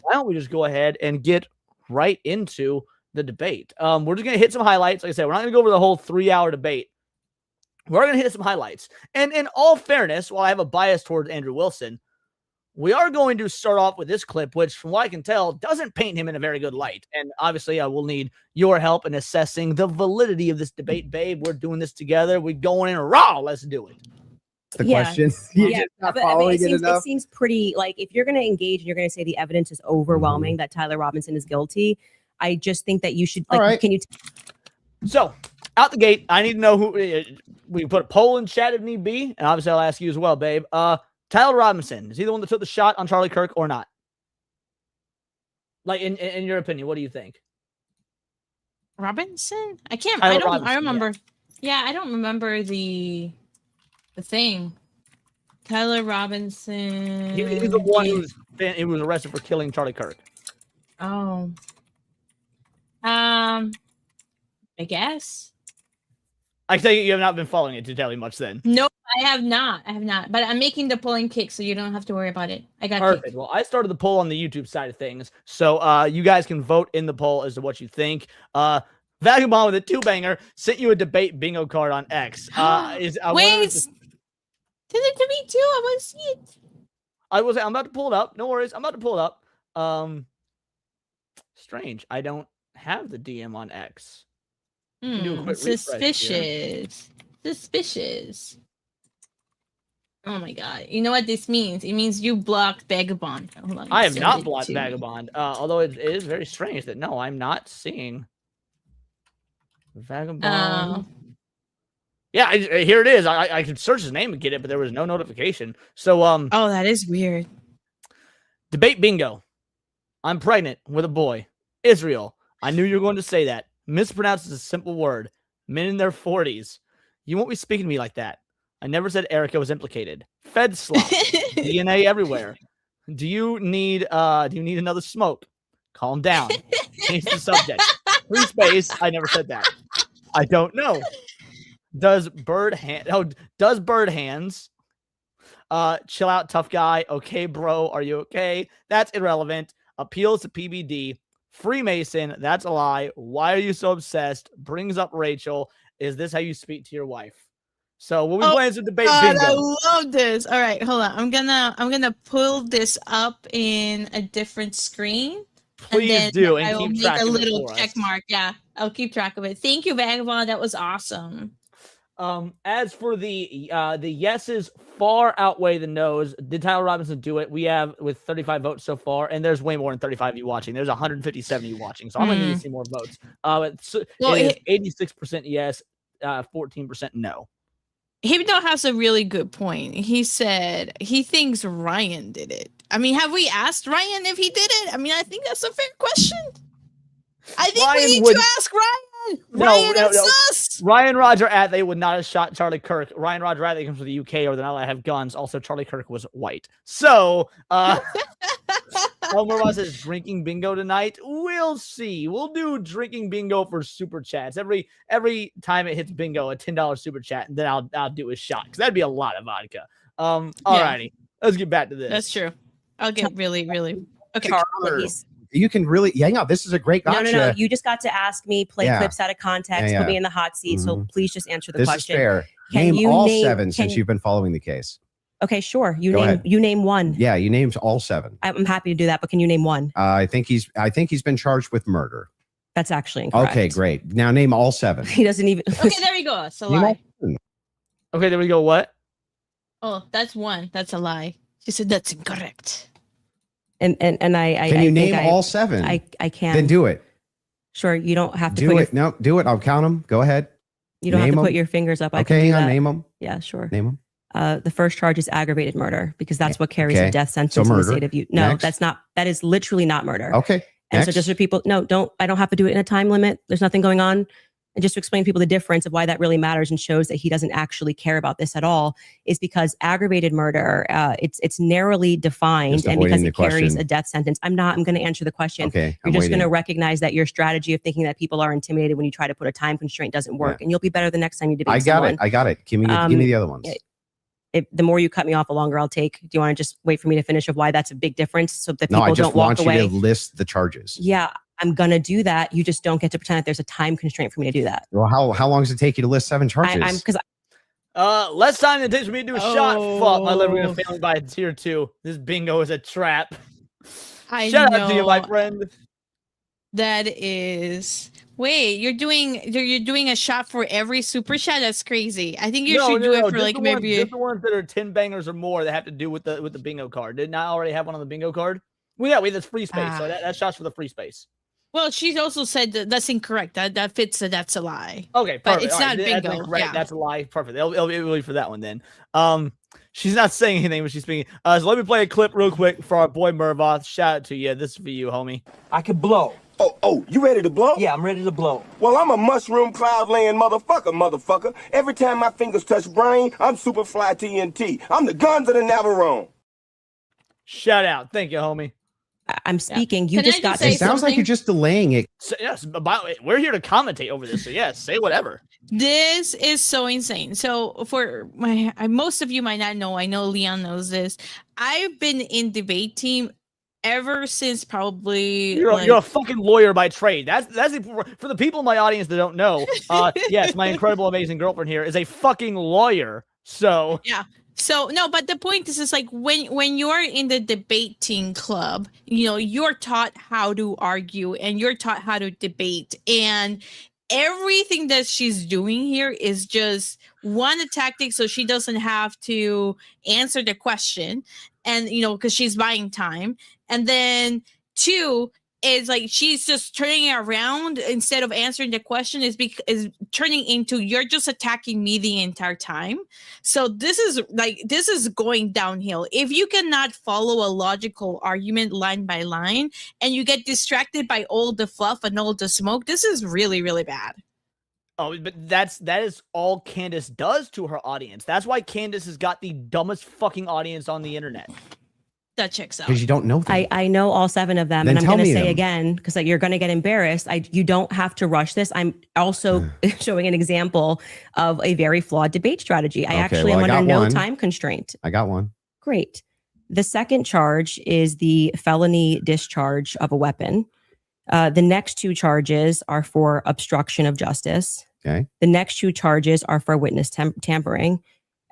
why don't we just go ahead and get right into the debate? We're just going to hit some highlights. Like I said, we're not going to go over the whole 3-hour debate. We're going to hit some highlights. And in all fairness, while I have a bias towards Andrew Wilson, we are going to start off with this clip, which from what I can tell, doesn't paint him in a very good light. And obviously, I will need your help in assessing the validity of this debate, babe. We're doing this together. We're going in raw. Let's do it. The question. Yeah, but I mean, it seems pretty, like, if you're going to engage and you're going to say the evidence is overwhelming that Tyler Robinson is guilty, I just think that you should, like, right. can you... So, out the gate, I need to know who... we put a poll in chat if need be, and obviously I'll ask you as well, babe. Tyler Robinson, is he the one that took the shot on Charlie Kirk or not? Like, in your opinion, what do you think? Robinson? I can't... I remember... Yeah, I don't remember the thing. Tyler Robinson. He's the one who was arrested for killing Charlie Kirk. Oh. I guess. I tell you have not been following it to tell you much then. No, I have not. But I'm making the polling kick, so you don't have to worry about it. I got perfect. Kicked. Well, I started the poll on the YouTube side of things, so you guys can vote in the poll as to what you think. Vagabond with a 2-banger sent you a debate bingo card on X. Wait, send it to me too. I want to see it. I will say I'm about to pull it up. No worries, I'm about to pull it up. Strange. I don't have the DM on X. Suspicious. Oh my god. You know what this means? It means you blocked Vagabond. Hold on, I have not blocked Vagabond. Although it is very strange that no, I'm not seeing Vagabond. Yeah, here it is. I could search his name and get it, but there was no notification. So oh, that is weird. Debate bingo. I'm pregnant with a boy. Israel. I knew you were going to say that. Mispronounces a simple word. Men in their 40s. You won't be speaking to me like that. I never said Erica was implicated. Fed slop. DNA everywhere. Do you need another smoke? Calm down. Change the subject. Free space. I never said that. I don't know. Does bird hands chill out, tough guy? Okay, bro. Are you okay? That's irrelevant. Appeals to PBD. Freemason, that's a lie. Why are you so obsessed? Brings up Rachel. Is this how you speak to your wife? So we'll be playing some debate bingo. I love this. All right, hold on. I'm gonna pull this up in a different screen. Please do, and I will keep make track a of it little for check us. mark. Yeah, I'll keep track of it. Thank you, Vagabond. That was awesome. As for the yeses far outweigh the no's. Did Tyler Robinson do it? We have with 35 votes so far, and there's way more than 35 of you watching. There's 157 of you watching, so I'm gonna need to see more votes. It is 86% yes, 14% no. Hypno has a really good point. He said he thinks Ryan did it. I mean, have we asked Ryan if he did it? I mean, I think that's a fair question. I think we need to ask Ryan. No. Ryan Roger Athay would not have shot Charlie Kirk. Ryan Roger Athay comes from the UK, or they're not allowed to have guns. Also, Charlie Kirk was white. So, Elmer Ross says drinking bingo tonight. We'll see. We'll do drinking bingo for super chats. Every time it hits bingo, a $10 super chat, and then I'll do a shot, because that'd be a lot of vodka. Alrighty, let's get back to this. That's true. I'll get really okay. You can really hang out. This is a great gotcha. No. You just got to ask me, play clips out of context, put me in the hot seat. So please just answer the question. This is fair. Name all 7 since you've been following the case. Okay, sure. You name one. Yeah, you named all 7. I'm happy to do that, but can you name one? I think he's been charged with murder. That's actually incorrect. Okay, great. Now name all 7. He doesn't even. Okay, there we go. It's a lie. Okay, there we go. What? Oh, that's one. That's a lie. She said that's incorrect. And I can you name all 7? I can. Then do it. Sure, you don't have to do it. No, do it. I'll count them. Go ahead. You don't have to put your fingers up. Okay, hang on. Name them. Yeah, sure. Name them. The first charge is aggravated murder, because that's what carries a death sentence in the state of Utah. No, that's not. That is literally not murder. Okay. And so just for people, I don't have to do it in a time limit. There's nothing going on. And just to explain to people the difference of why that really matters and shows that he doesn't actually care about this at all, is because aggravated murder, it's narrowly defined, and because it carries a death sentence. I'm going to answer the question. Okay, you're just going to recognize that your strategy of thinking that people are intimidated when you try to put a time constraint doesn't work, and you'll be better the next time you debate someone. I got it. Give me the other ones. the more you cut me off, the longer I'll take. Do you want to just wait for me to finish of why that's a big difference so that No, people I just don't walk want you away? to list the charges. Yeah, I'm going to do that. You just don't get to pretend that there's a time constraint for me to do that. Well, how long does it take you to list 7 charges? Because Less time than it takes for me to do a shot. Fuck, my liver gonna Oh. fail me by tier 2. This bingo is a trap. I Shout know. out to you, my friend. That is. Wait, you're doing a shot for every super chat? That's crazy. I think you should do it for just like the maybe. just the ones that are 10 bangers or more that have to do with the bingo card. Didn't I already have one on the bingo card? Well, yeah, we have free space, so that shot's for the free space. Well, she also said that's incorrect. That fits. That's a lie. Okay, perfect. But it's All right, not that's bingo. incorrect. Yeah. That's a lie. Perfect. It'll be really for that one then. She's not saying anything, but she's speaking. So let me play a clip real quick for our boy Mervoth. Shout out to you. This is for you, homie. I can blow. Oh, you ready to blow? Yeah, I'm ready to blow. Well, I'm a mushroom cloud laying motherfucker. Every time my fingers touch brain, I'm super fly TNT. I'm the guns of the Navarone. Shout out. Thank you, homie. I'm speaking. You Can I just just got say It sounds like something? you're just delaying it. So, yes, but by the way, we're here to commentate over this. So yes, say whatever. This is so insane. So for most of you might not know. I know Leon knows this. I've been in debate team ever since probably. You're a fucking lawyer by trade. That's for the people in my audience that don't know. Yes, my incredible, amazing girlfriend here is a fucking lawyer. So yeah. So no, but the point is like when you're in the debating club, you're taught how to argue and you're taught how to debate, and everything that she's doing here is just one, a tactic so she doesn't have to answer the question, and because she's buying time, and then 2 is like she's just turning it around instead of answering the question is turning into you're just attacking me the entire time. So this is going downhill. If you cannot follow a logical argument line by line and you get distracted by all the fluff and all the smoke, this is really, really bad. oh, but that is all Candace does to her audience. That's why Candace has got the dumbest fucking audience on the internet. That checks out. Because you don't know them. I know all 7 of them, Then and I'm tell going to me say them. again, because you're going to get embarrassed. You don't have to rush this. I'm also showing an example of a very flawed debate strategy. I Okay, actually well, am I under got no one. time constraint. I got one. Great. The second charge is the felony discharge of a weapon. The next 2 charges are for obstruction of justice. Okay. The next 2 charges are for witness tampering.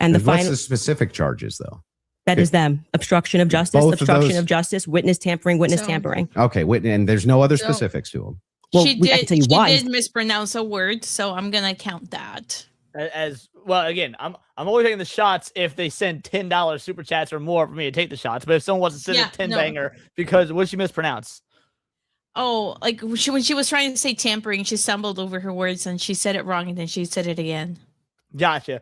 And the And what's final, the specific charges, though? that is them. Obstruction of justice, Both of obstruction those- of justice, witness tampering, witness So- tampering. Okay, and there's no other So- specifics to them. Well, she I can did. tell you She why. did mispronounce a word, so I'm gonna count that. As well, again, I'm only taking the shots if they send $10 super chats or more for me to take the shots. But if someone wants to send Yeah, a 10 no. banger because what did she mispronounce? Oh, like when she was trying to say tampering, she stumbled over her words and she said it wrong, and then she said it again. Gotcha.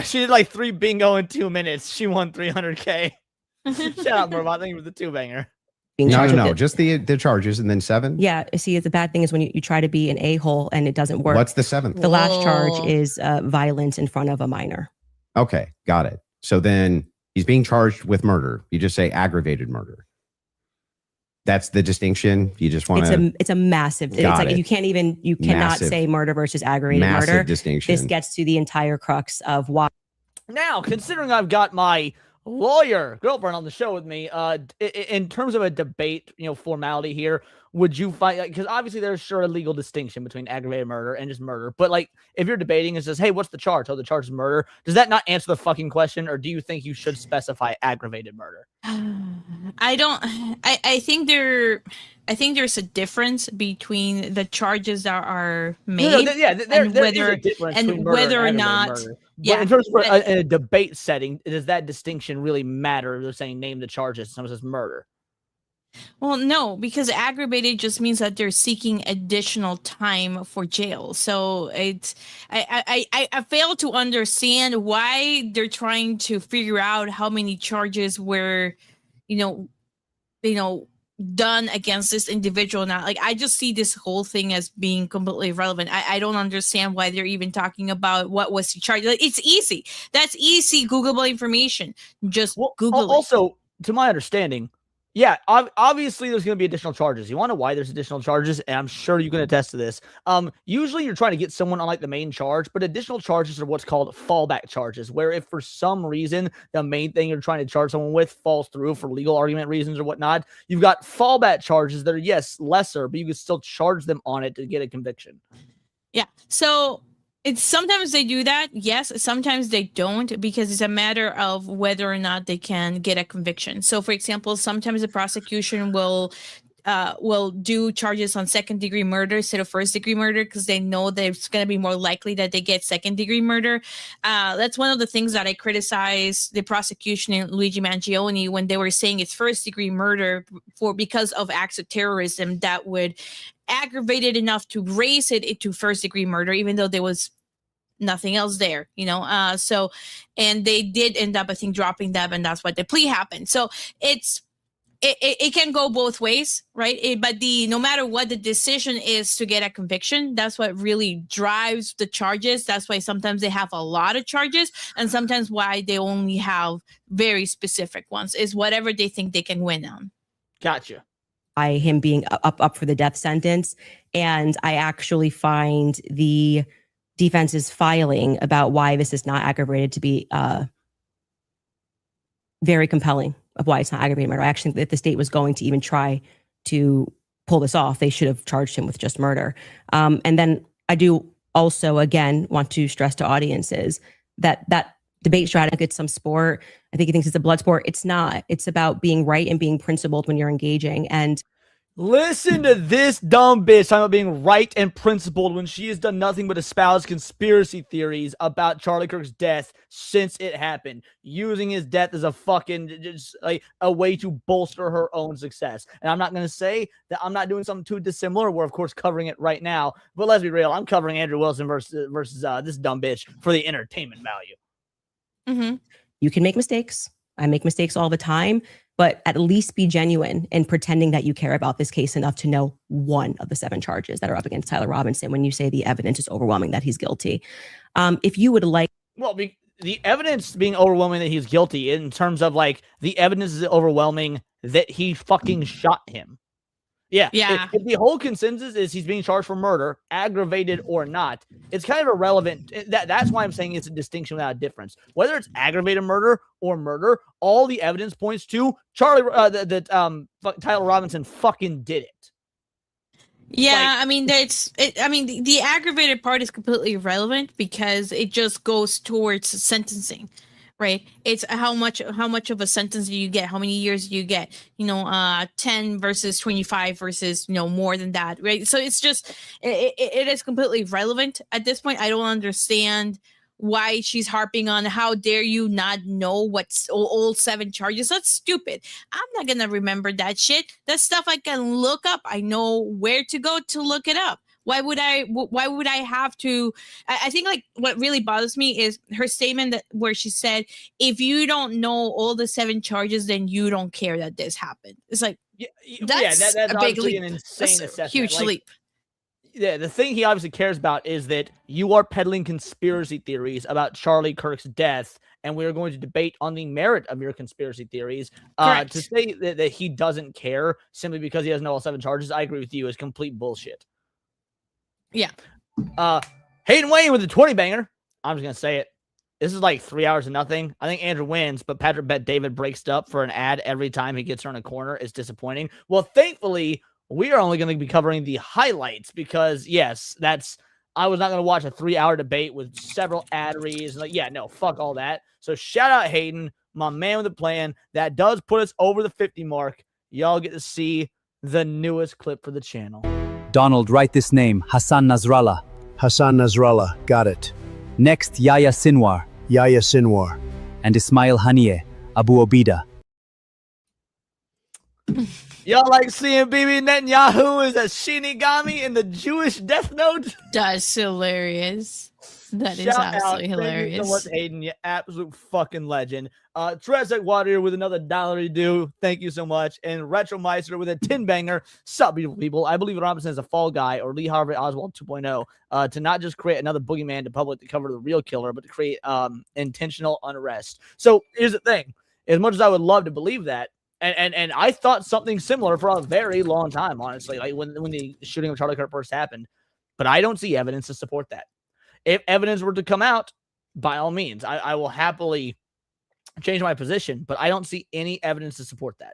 She did like 3 bingo in 2 minutes. She won 300K. Shout out, Mervot. Thank you for the 2 banger. Being No, charged with no, it. just the charges and then 7. Yeah. See, the bad thing is when you try to be an a-hole and it doesn't work. What's the 7th? The last charge Whoa. is violence in front of a minor. Okay, got it. So then he's being charged with murder. You just say aggravated murder. That's the distinction. You just want to It's a massive. It's Got like it. you cannot Massive. say murder versus aggravated massive murder. distinction. This gets to the entire crux of why. Now, considering I've got my lawyer girlfriend on the show with me, in terms of a debate, formality here, would you find, because obviously there's sure a legal distinction between aggravated murder and just murder, but like if you're debating and says, hey, what's the charge? Oh, the charge is murder. Does that not answer the fucking question, or do you think you should specify aggravated murder? I don't. I think there's a difference between the charges that are made. There is a difference and between murder whether or aggravated not- murder. But yeah, in terms of but- a debate setting, does that distinction really matter? They're saying name the charges. Someone says murder. Well, no, because aggravated just means that they're seeking additional time for jail. So it's I fail to understand why they're trying to figure out how many charges were, done against this individual now. Like, I just see this whole thing as being completely irrelevant. I don't understand why they're even talking about what was he charged. Like, it's easy. That's easy Googleable information. Just Google it. Also, to my understanding, Yeah, obviously there's going to be additional charges. You want to know why there's additional charges? And I'm sure you can attest to this. Usually you're trying to get someone on like the main charge, but additional charges are what's called fallback charges, where if for some reason the main thing you're trying to charge someone with falls through for legal argument reasons or whatnot, you've got fallback charges that are, yes, lesser, but you can still charge them on it to get a conviction. Yeah. So it's sometimes they do that, yes. Sometimes they don't, because it's a matter of whether or not they can get a conviction. So, for example, sometimes the prosecution will do charges on second-degree murder instead of first-degree murder because they know that it's going to be more likely that they get second-degree murder. That's one of the things that I criticize the prosecution and Luigi Mangione when they were saying it's first-degree murder because of acts of terrorism that would aggravate it enough to raise it into first-degree murder, even though there was nothing else there, so, and they did end up, I think, dropping them, and that's why the plea happened. So it can go both ways, right? But no matter what the decision is to get a conviction, that's what really drives the charges. That's why sometimes they have a lot of charges, and sometimes why they only have very specific ones is whatever they think they can win on. Gotcha. By him being up for the death sentence. And I actually find the defense's filing about why this is not aggravated to be very compelling of why it's not aggravated murder. I actually think that if the state was going to even try to pull this off, they should have charged him with just murder. And then I do also, again, want to stress to audiences that debate strategy, it's some sport. I think he thinks it's a blood sport. It's not. It's about being right and being principled when you're engaging. And listen to this dumb bitch talking about being right and principled when she has done nothing but espouse conspiracy theories about Charlie Kirk's death since it happened, using his death as a fucking just like a way to bolster her own success. And I'm not going to say that I'm not doing something too dissimilar. We're of course covering it right now, but let's be real. I'm covering Andrew Wilson versus this dumb bitch for the entertainment value. Mm-hmm. You can make mistakes. I make mistakes all the time, but at least be genuine in pretending that you care about this case enough to know one of the 7 charges that are up against Tyler Robinson when you say the evidence is overwhelming that he's guilty. If you would like... Well, the evidence being overwhelming that he's guilty in terms of like the evidence is overwhelming that he fucking shot him. Yeah. If the whole consensus is he's being charged for murder, aggravated or not, it's kind of irrelevant. That's why I'm saying it's a distinction without a difference. Whether it's aggravated murder or murder, all the evidence points to Tyler Robinson fucking did it. Yeah, I mean the aggravated part is completely irrelevant because it just goes towards sentencing. Right. It's how much of a sentence do you get? How many years do you get? 10 versus 25 versus, more than that. Right. So it's just it is completely relevant at this point. I don't understand why she's harping on how dare you not know what's all 7 charges. That's stupid. I'm not going to remember that shit. That's stuff I can look up. I know where to go to look it up. Why would I have to? I think like what really bothers me is her statement where she said, if you don't know all the 7 charges, then you don't care that this happened. It's like, that's a big leap. An insane assessment. Huge leap. Yeah, the thing he obviously cares about is that you are peddling conspiracy theories about Charlie Kirk's death, and we are going to debate on the merit of your conspiracy theories. To say that he doesn't care simply because he doesn't know all 7 charges, I agree with you, is complete bullshit. Yeah. Hayden Wayne with the 20 banger. I'm just going to say it. This is like 3 hours of nothing. I think Andrew wins, but Patrick Bet David breaks it up for an ad every time he gets her in a corner. It's disappointing. Well, thankfully, we are only going to be covering the highlights because, yes, I was not going to watch a 3-hour debate with several ad reads. Fuck all that. So shout out Hayden, my man with a plan. That does put us over the 50 mark. Y'all get to see the newest clip for the channel. Donald, write this name, Hassan Nasrallah. Hassan Nasrallah, got it. Next, Yahya Sinwar. Yahya Sinwar. And Ismail Haniyeh, Abu Obida. Y'all like seeing Bibi Netanyahu as a Shinigami in the Jewish Death Note? That's hilarious. That is absolutely hilarious. Thank you so much, Hayden. You absolute fucking legend. Trezek Water with another $1 due. Thank you so much. And Retro Meister with a 10 banger. Sup, beautiful people. I believe Robinson is a fall guy or Lee Harvey Oswald 2.0 to not just create another boogeyman to public to cover the real killer, but to create intentional unrest. So here's the thing. As much as I would love to believe that, And I thought something similar for a very long time, honestly, like when the shooting of Charlie Kirk first happened. But I don't see evidence to support that. If evidence were to come out, by all means, I will happily change my position, but I don't see any evidence to support that.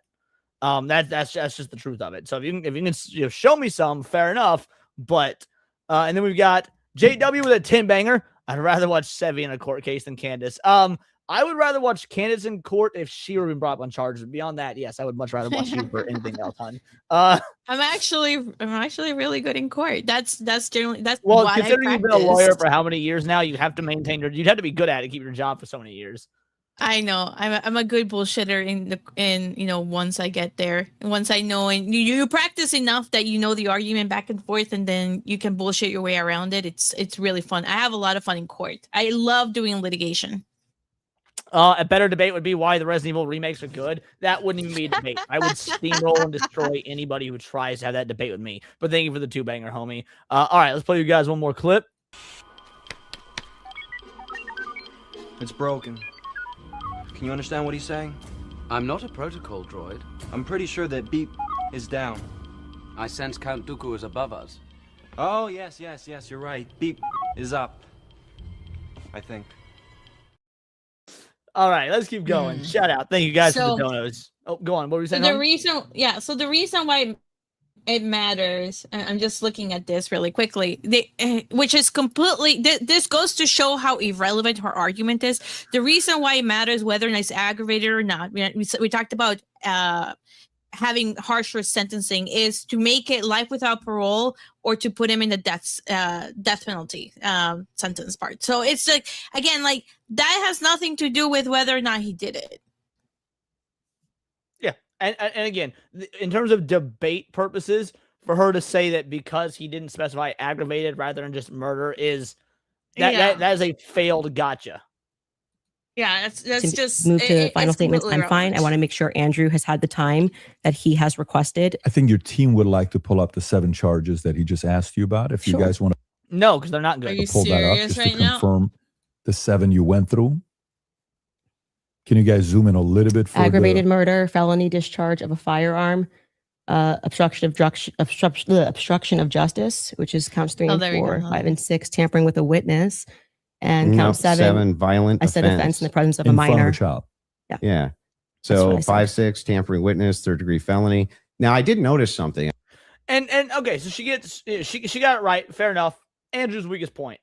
That's just the truth of it. So if you can show me some, fair enough. But and then we've got JW with a 10 banger. I'd rather watch Sevy in a court case than Candace. I would rather watch Candace in court if she were being brought up on charges. Beyond that, yes, I would much rather watch you for anything else, hon. I'm actually really good in court. That's generally well, what considering I you've been a lawyer for how many years now, you have to maintain you'd have to be good at it, keep your job for so many years. I know I'm a good bullshitter in once I get there, once I know, and you practice enough that you know the argument back and forth, and then you can bullshit your way around it. It's really fun. I have a lot of fun in court. I love doing litigation. A better debate would be why the Resident Evil remakes are good. That wouldn't even be a debate. I would steamroll and destroy anybody who tries to have that debate with me. But thank you for the 2-banger, homie. All right, let's play you guys one more clip. It's broken. Can you understand what he's saying? I'm not a protocol droid. I'm pretty sure that Beep is down. I sense Count Dooku is above us. Oh, yes, you're right. Beep is up. I think. All right, let's keep going. Shout out. Thank you guys for the donos. Oh, go on. What were you saying? So the reason why it matters, I'm just looking at this really quickly, which is completely, this goes to show how irrelevant her argument is. The reason why it matters whether or not it's aggravated or not, we talked about having harsher sentencing, is to make it life without parole or to put him in the death penalty sentence part. So it's like, again, like that has nothing to do with whether or not he did it. Yeah, and again, in terms of debate purposes, for her to say that because he didn't specify aggravated rather than just murder is that is a failed gotcha. Yeah, that's just move to final statements. I'm fine. I want to make sure Andrew has had the time that he has requested. I think your team would like to pull up the 7 charges that he just asked you about. If you guys want to, no, because they're not good. Are you pull that up serious just right to confirm the 7 you went through. Can you guys zoom in a little bit? For aggravated murder, felony discharge of a firearm, obstruction of justice, which is counts 3 and 4, 5 and 6, tampering with a witness. And count 7 violent offense in the presence of a minor. Front of a child. Yeah. So 5, 6, tampering witness, 3rd-degree felony. Now I did notice something. And okay, so she got it right. Fair enough. Andrew's weakest point.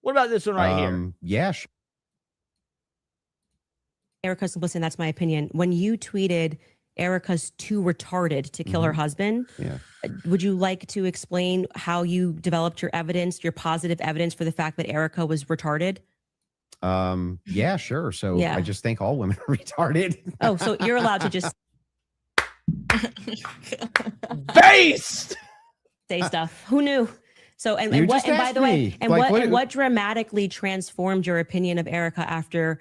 What about this one right here? Yeah. Erica's listen, that's my opinion. When you tweeted Erica's too retarded to kill her husband, would you like to explain how you developed your evidence, your positive evidence for the fact that Erica was retarded? Yeah, sure. So I just think all women are retarded. Oh, so you're allowed to just based say stuff. Who knew? So and what? And by the way, and what dramatically transformed your opinion of Erica after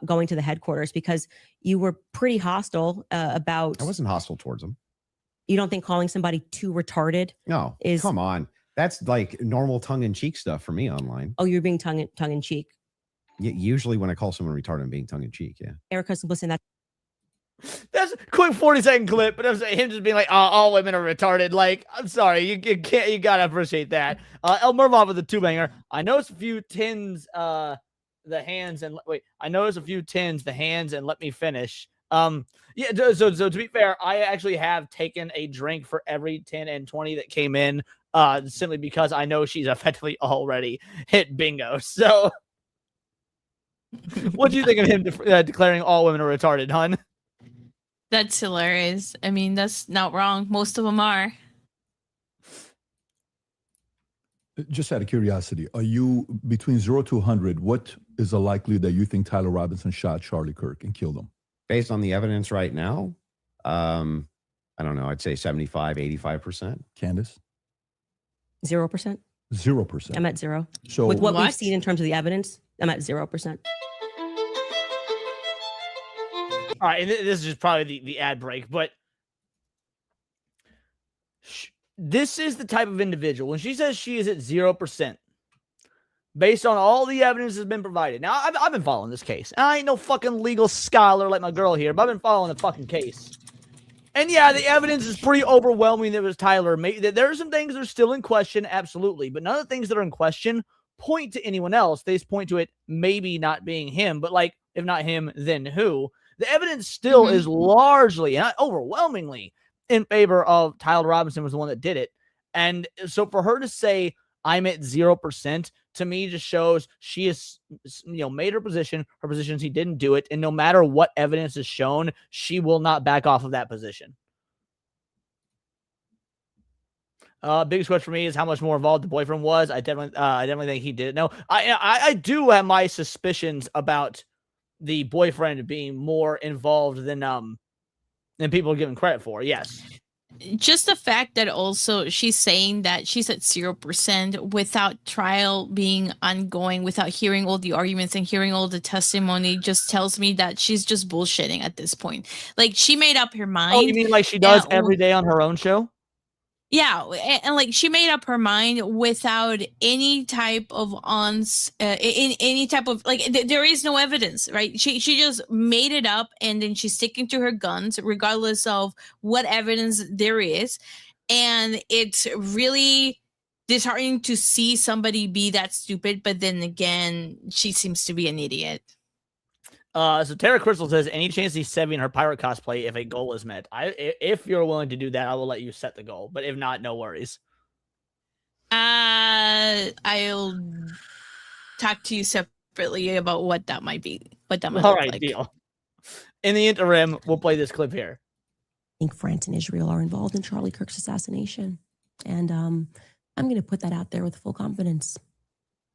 going to the headquarters? Because you were pretty hostile about. I wasn't hostile towards them. You don't think calling somebody too retarded? No, come on. That's like normal tongue-in-cheek stuff for me online. Oh, you're being tongue-in-cheek. Yeah, usually when I call someone retarded, I'm being tongue-in-cheek. Yeah. Erica's listen. That's a quick 40-second clip, but it was him just being like, "Oh, all women are retarded." Like, I'm sorry, you can't. You gotta appreciate that. El Mermov with a 2-banger. I noticed a few tins. The hands and wait. I noticed a few tins. The hands and let me finish. Yeah. So to be fair, I actually have taken a drink for every 10 and 20 that came in. Simply because I know she's effectively already hit bingo. So, what do you think of him declaring all women are retarded, hun? That's hilarious. I mean, that's not wrong. Most of them are. Just out of curiosity, are you between 0 to 100? What is the likelihood that you think Tyler Robinson shot Charlie Kirk and killed him? Based on the evidence right now, I don't know. I'd say 75, 85%. Candace? 0%. 0%. I'm at 0. So with what we've seen in terms of the evidence, I'm at 0%. All right, and this is just probably the ad break, but this is the type of individual. When she says she is at 0%, based on all the evidence that's been provided. Now, I've been following this case. I ain't no fucking legal scholar like my girl here, but I've been following the fucking case. And yeah, the evidence is pretty overwhelming that it was Tyler. There are some things that are still in question, absolutely. But none of the things that are in question point to anyone else. They just point to it maybe not being him. But like, if not him, then who? The evidence still is largely, not overwhelmingly, in favor of Tyler Robinson was the one that did it. And so for her to say, I'm at 0%, to me just shows she has, made her position. Her position is he didn't do it. And no matter what evidence is shown, she will not back off of that position. Biggest question for me is how much more involved the boyfriend was. I definitely think he did. No, I do have my suspicions about the boyfriend being more involved than people are giving credit for. Yes. Just the fact that also she's saying that she's at 0% without trial being ongoing, without hearing all the arguments and hearing all the testimony, just tells me that she's just bullshitting at this point. Like, she made up her mind. Oh, you mean like she does every day on her own show? Yeah, and like she made up her mind without any type of any type of like there is no evidence, right? She just made it up, and then she's sticking to her guns regardless of what evidence there is, and it's really disheartening to see somebody be that stupid. But then again, she seems to be an idiot. So Tara Crystal says, any chance he's saving her pirate cosplay if a goal is met? If you're willing to do that, I will let you set the goal. But if not, no worries. I'll talk to you separately about what that might be. What that might All look right, like. deal. In the interim, we'll play this clip here. I think France and Israel are involved in Charlie Kirk's assassination. And I'm going to put that out there with full confidence.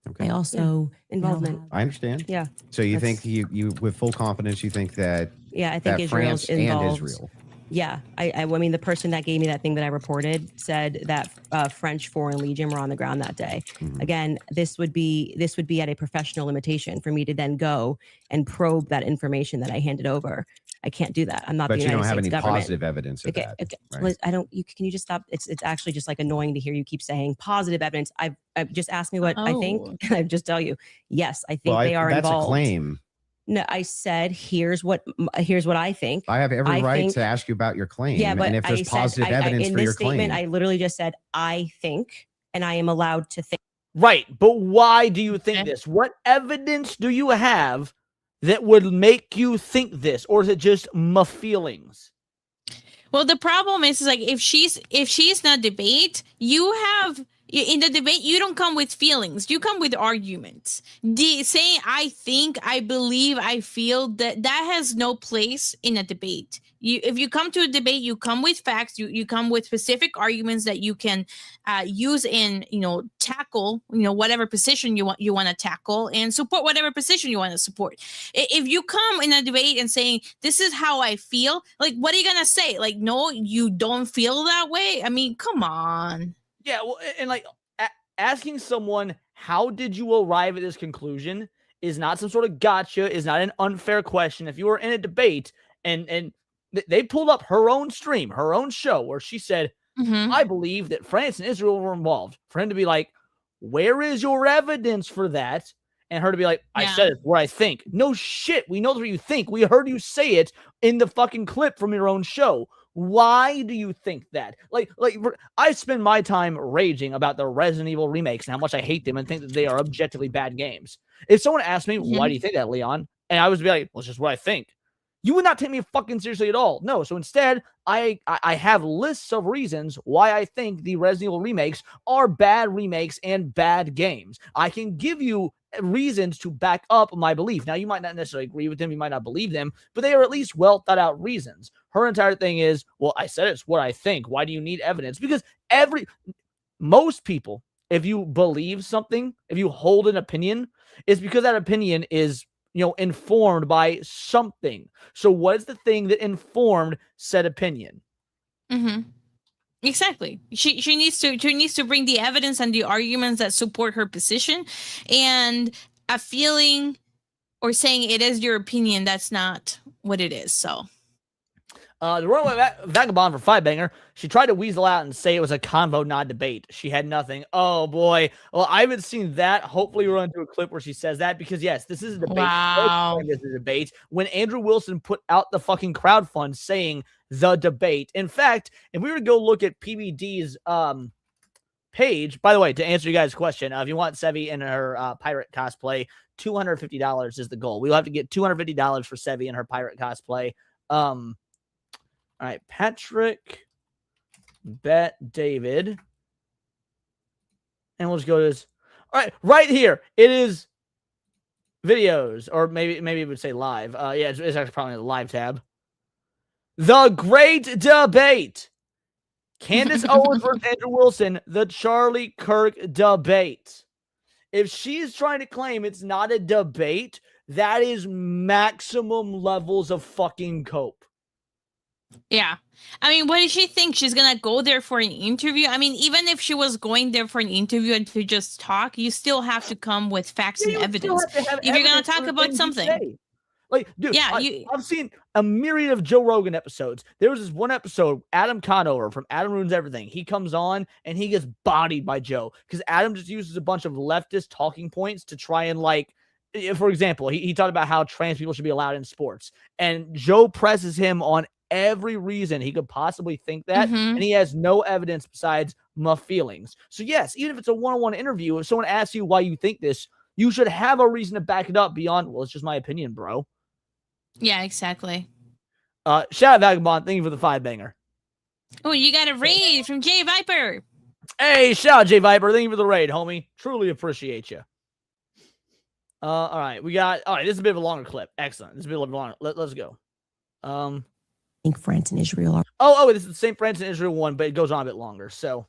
Okay. I also involvement. I understand. Yeah. So you think you with full confidence, you think that I think Israel's France involved. and Israel. Yeah. I mean, the person that gave me that thing that I reported said that French Foreign Legion were on the ground that day. Again, this would be at a professional limitation for me to then go and probe that information that I handed over. I can't do that. I'm not But the you United don't have States any government. positive evidence of Okay, that. okay. Right? Liz, I don't. Can you just stop? It's actually just like annoying to hear you keep saying positive evidence. I've just asked me what I think, and I just tell you, yes, I think they are that's involved. a claim. No, I said here's what I think. I have every right to ask you about your claim. Yeah, but and if there's positive evidence in for this your statement, claim, I literally just said I think, and I am allowed to think. Right, but why do you think this? What evidence do you have that would make you think this, or is it just my feelings? Well, the problem is like if she's in a debate, you have in the debate you don't come with feelings, you come with arguments. Saying I think, I believe, I feel that has no place in a debate. If you come to a debate, you come with facts. You come with specific arguments that you can use and tackle whatever position you want to tackle and support whatever position you want to support. If you come in a debate and saying this is how I feel, like what are you gonna say? Like no, you don't feel that way. I mean, come on. Yeah, well, and like asking someone how did you arrive at this conclusion is not some sort of gotcha. Is not an unfair question. If you were in a debate and they pulled up her own stream, her own show, where she said, I believe that France and Israel were involved. For him to be like, where is your evidence for that? And her to be like, I said it's what I think. No shit. We know what you think. We heard you say it in the fucking clip from your own show. Why do you think that? Like I spend my time raging about the Resident Evil remakes and how much I hate them and think that they are objectively bad games. If someone asked me, why do you think that, Leon? And I would be like, well, it's just what I think. You would not take me fucking seriously at all. No. So instead, I have lists of reasons why I think the Resident Evil remakes are bad remakes and bad games. I can give you reasons to back up my belief. Now, you might not necessarily agree with them. You might not believe them, but they are at least well thought out reasons. Her entire thing is, well, I said it's what I think. Why do you need evidence? Because most people, if you believe something, if you hold an opinion, it's because that opinion is informed by something. So what is the thing that informed said opinion? Exactly. She needs to bring the evidence and the arguments that support her position, and a feeling or saying it is your opinion, that's not what it is. So the runaway vagabond for Five Banger, she tried to weasel out and say it was a convo, not debate. She had nothing. Oh boy. Well, I haven't seen that. Hopefully we'll run into a clip where she says that, because yes, this is a debate. Wow. This is a debate. When Andrew Wilson put out the fucking crowd fund saying the debate. In fact, if we were to go look at PBD's page, by the way, to answer you guys' question, if you want Sevi in her pirate cosplay, $250 is the goal. We'll have to get $250 for Sevi in her pirate cosplay. All right, Patrick, Bet, David, and we'll just go to this. All right, right here, it is videos, or maybe it would say live. Yeah, it's actually probably the live tab. The Great Debate. Candace Owens versus Andrew Wilson, the Charlie Kirk debate. If she's trying to claim it's not a debate, that is maximum levels of fucking cope. Yeah. I mean, what does she think? She's going to go there for an interview? I mean, even if she was going there for an interview and to just talk, you still have to come with facts and evidence. If you're going to talk about something. Like, dude, yeah, I've seen a myriad of Joe Rogan episodes. There was this one episode, Adam Conover from Adam Ruins Everything. He comes on and he gets bodied by Joe because Adam just uses a bunch of leftist talking points to try and, like, for example, he talked about how trans people should be allowed in sports. And Joe presses him on every reason he could possibly think that. And he has no evidence besides my feelings. So, yes, even if it's a one-on-one interview, if someone asks you why you think this, you should have a reason to back it up beyond, well, it's just my opinion, bro. Yeah, exactly. Shout out Vagabond. Thank you for the 5-banger. Oh, you got a raid from Jay Viper. Hey, shout out Jay Viper. Thank you for the raid, homie. Truly appreciate you. All right, we got. All right, this is a bit of a longer clip. Excellent. This is a bit longer. Let's go. I think France and Israel are. Oh, this is the same France and Israel one, but it goes on a bit longer. So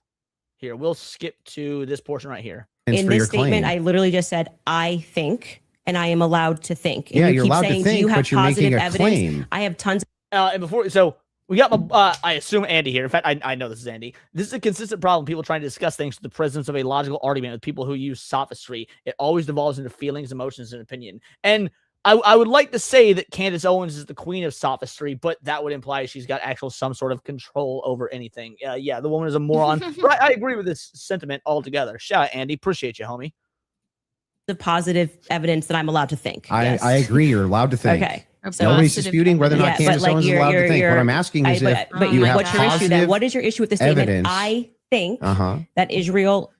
here, we'll skip to this portion right here. In this statement, I literally just said, I think. And I am allowed to think. And yeah, you you're keep allowed saying, to think, do you have but you're positive making a evidence? claim. I have tons. And before, so we got my, I assume Andy here. In fact, I know this is Andy. This is a consistent problem. People trying to discuss things with the presence of a logical argument with people who use sophistry. It always devolves into feelings, emotions, and opinion. And I would like to say that Candace Owens is the queen of sophistry, but that would imply she's got some sort of control over anything. Yeah, the woman is a moron. But I agree with this sentiment altogether. Shout out, Andy. Appreciate you, homie. The positive evidence that I'm allowed to think. I agree. You're allowed to think. Okay. So nobody's disputing whether or not Candace Owens is allowed to think. What I'm asking is but you have what's your issue then? What is your issue with the statement? Evidence. I think that Israel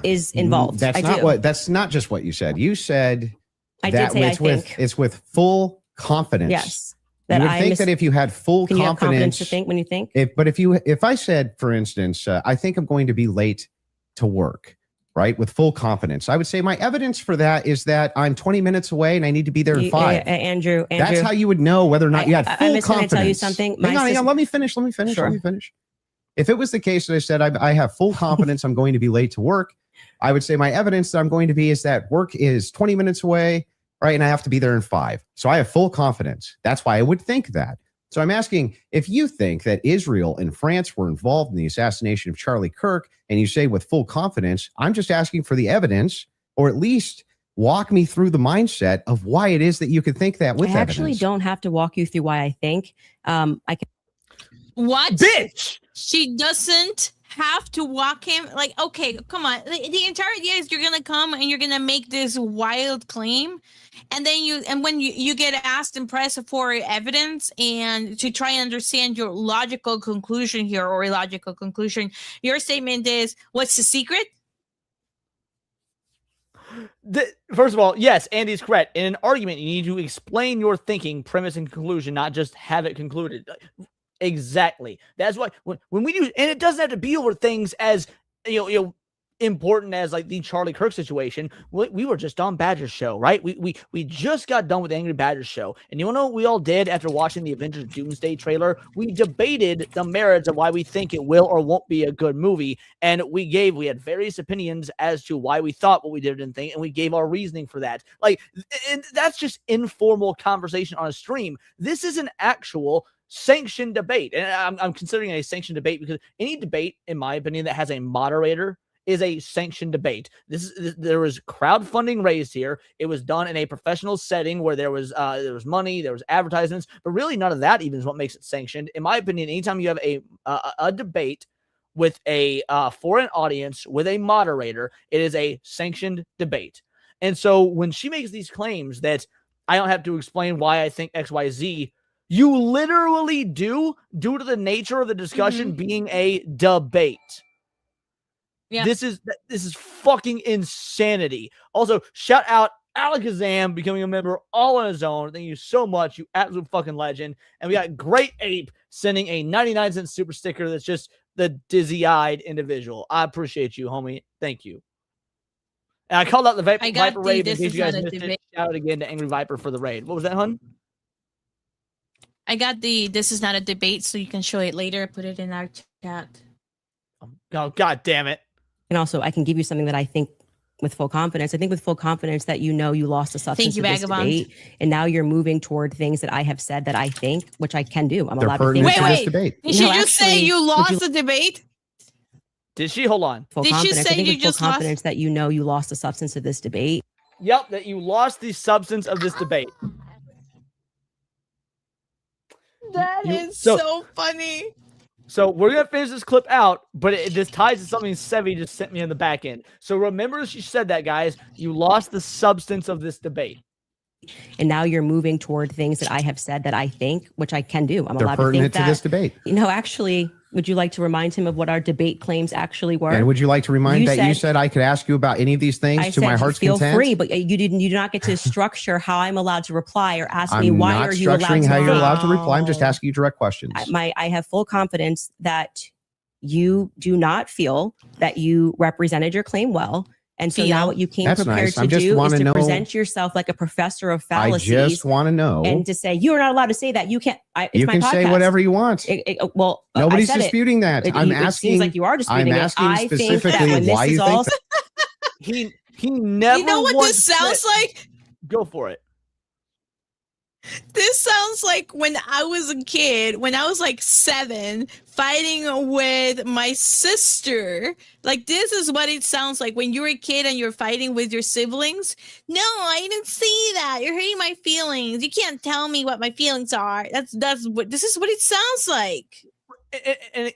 is involved. That's not just what you said. You said I did say I think. It's with full confidence. Yes. You would think that if you had full confidence, you have confidence to if think when you think. If I said, for instance, I think I'm going to be late to work. Right, with full confidence, I would say my evidence for that is that I'm 20 minutes away and I need to be there in 5. Andrew, that's how you would know whether or not you had full confidence. I'm going to tell you something. Hang on, let me finish. Sure. If it was the case that I said I have full confidence I'm going to be late to work, I would say my evidence that I'm going to be is that work is 20 minutes away, right, and I have to be there in 5. So I have full confidence. That's why I would think that. So I'm asking, if you think that Israel and France were involved in the assassination of Charlie Kirk, and you say with full confidence, I'm just asking for the evidence, or at least walk me through the mindset of why it is that you could think that with evidence. I actually don't have to walk you through why I think. I can. What? Bitch! She doesn't have to walk him. Like, okay, come on. The entire idea is you're going to come and you're going to make this wild claim. And then when you get asked and pressed for evidence and to try and understand your logical conclusion here or illogical conclusion, your statement is, what's the secret? First of all, yes, Andy's correct. In an argument, you need to explain your thinking, premise, and conclusion, not just have it concluded. Exactly. That's why when we do, and it doesn't have to be over things as important as like the Charlie Kirk situation. We were just on Badger's show, right? We just got done with the Angry Badger show, and you know what we all did after watching the Avengers Doomsday trailer? We debated the merits of why we think it will or won't be a good movie, and we had various opinions as to why we thought what we did and think, and we gave our reasoning for that. Like, and that's just informal conversation on a stream. This is an actual sanctioned debate, and I'm considering it a sanctioned debate because any debate, in my opinion, that has a moderator is a sanctioned debate. There was crowdfunding raised here. It was done in a professional setting where there was money, there was advertisements, but really none of that even is what makes it sanctioned. In my opinion, anytime you have a debate with a foreign audience with a moderator, it is a sanctioned debate. And so when she makes these claims that I don't have to explain why I think XYZ, You literally do, due to the nature of the discussion being a debate. Yeah. This is fucking insanity. Also, shout out Alakazam becoming a member all on his own. Thank you so much, you absolute fucking legend. And we got Great Ape sending a 99-cent super sticker that's just the dizzy-eyed individual. I appreciate you, homie. Thank you. And I called out the Viper raid in case you guys missed it. Shout out again to Angry Viper for the raid. What was that, hun? I got the "This is not a debate," so you can show it later. Put it in our chat. Oh, God damn it. And also, I can give you something that I think with full confidence. I think with full confidence that you know you lost the substance of this debate, and now you're moving toward things that I have said that I think, which I can do. I'm allowed to think. Wait. Did she just say you lost the debate? Did she? Hold on. Full Did confidence. she say I think you with full just confidence that you know you lost the substance of this debate. Yep, that you lost the substance of this debate. That is so funny. So we're going to finish this clip out, but this ties to something Sevi just sent me in the back end. So remember she said that, guys. You lost the substance of this debate. And now you're moving toward things that I have said that I think, which I can do. I'm They're allowed to think pertinent that. to this debate. You know, actually, would you like to remind him of what our debate claims actually were? And would you like to remind you said I could ask you about any of these things to my heart's feel content? free, but you do not get to structure how I'm allowed to reply or ask me I'm why not are you allowed to structuring how you're think. allowed to reply. I'm just asking you direct questions. I have full confidence that you do not feel that you represented your claim well. And so now what you came prepared to do is to present yourself like a professor of fallacies. I just want to know. And to say, you're not allowed to say that. You can't. You can say whatever you want. Well, nobody's disputing that. I'm asking. It seems like you are disputing I'm asking it. specifically why you think that. He never. You know what this sounds like? Go for it. This sounds like when I was a kid, when I was like 7, fighting with my sister. Like, this is what it sounds like when you're a kid and you're fighting with your siblings. No, I didn't see that. You're hurting my feelings. You can't tell me what my feelings are. This is what it sounds like.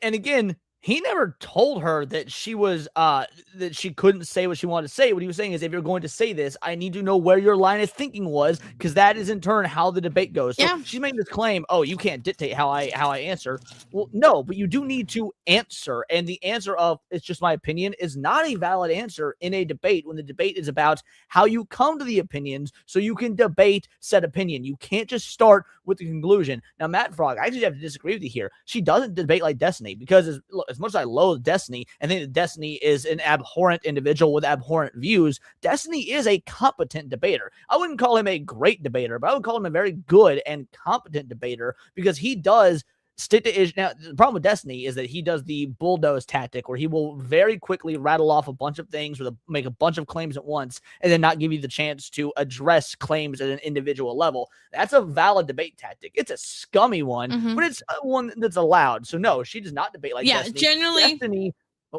And again, he never told her that she was that she couldn't say what she wanted to say. What he was saying is, if you're going to say this, I need to know where your line of thinking was, because that is in turn how the debate goes. So she made this claim, oh, you can't dictate how I answer. Well, no, but you do need to answer. And the answer of it's just my opinion is not a valid answer in a debate when the debate is about how you come to the opinions so you can debate said opinion. You can't just start with the conclusion. Now, Matt Frog, I actually have to disagree with you here. She doesn't debate like Destiny, because as much as I loathe Destiny and think that Destiny is an abhorrent individual with abhorrent views, Destiny is a competent debater. I wouldn't call him a great debater, but I would call him a very good and competent debater, because he does stick to issue. Now, the problem with Destiny is that he does the bulldoze tactic, where he will very quickly rattle off a bunch of things or make a bunch of claims at once and then not give you the chance to address claims at an individual level. That's a valid debate tactic. It's a scummy one, but it's one that's allowed. So no, she does not debate like Destiny. Generally. Destiny.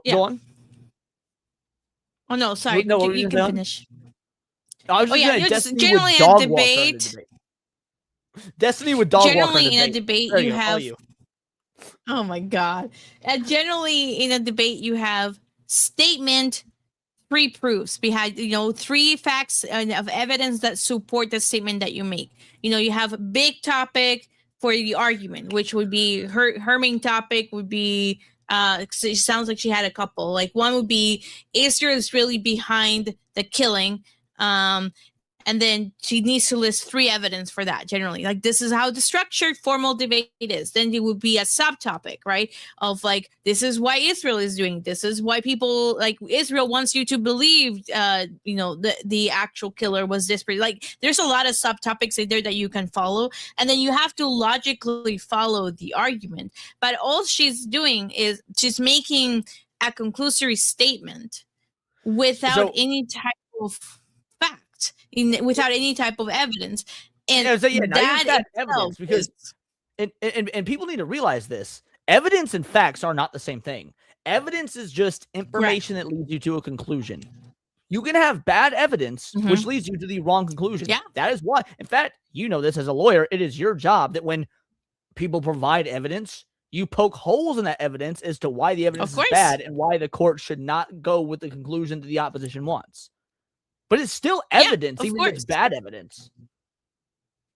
Go on. Oh no, sorry. No, you can finish. I was just saying, Destiny generally would in a dog debate. Destiny would dog Generally walk in a debate, you have. Oh my god! Generally in a debate, you have statement, 3 proofs behind. 3 facts of evidence that support the statement that you make. You have a big topic for the argument, which would be her main topic would be. It sounds like she had a couple. Like, one would be Israel is really behind the killing. And then she needs to list 3 evidence for that, generally. Like, this is how the structured formal debate is. Then it would be a subtopic, right? Of like, this is why Israel is doing. This is why people like Israel wants you to believe, the actual killer was this. Like, there's a lot of subtopics in there that you can follow. And then you have to logically follow the argument. But all she's doing is she's making a conclusory statement without any type of without any type of evidence, and that evidence, because and people need to realize this: evidence and facts are not the same thing. Evidence is just information that leads you to a conclusion. You can have bad evidence, which leads you to the wrong conclusion. Yeah, that is why. In fact, this as a lawyer, it is your job that when people provide evidence, you poke holes in that evidence as to why the evidence is bad and why the court should not go with the conclusion that the opposition wants. But it's still evidence, even if it's bad evidence.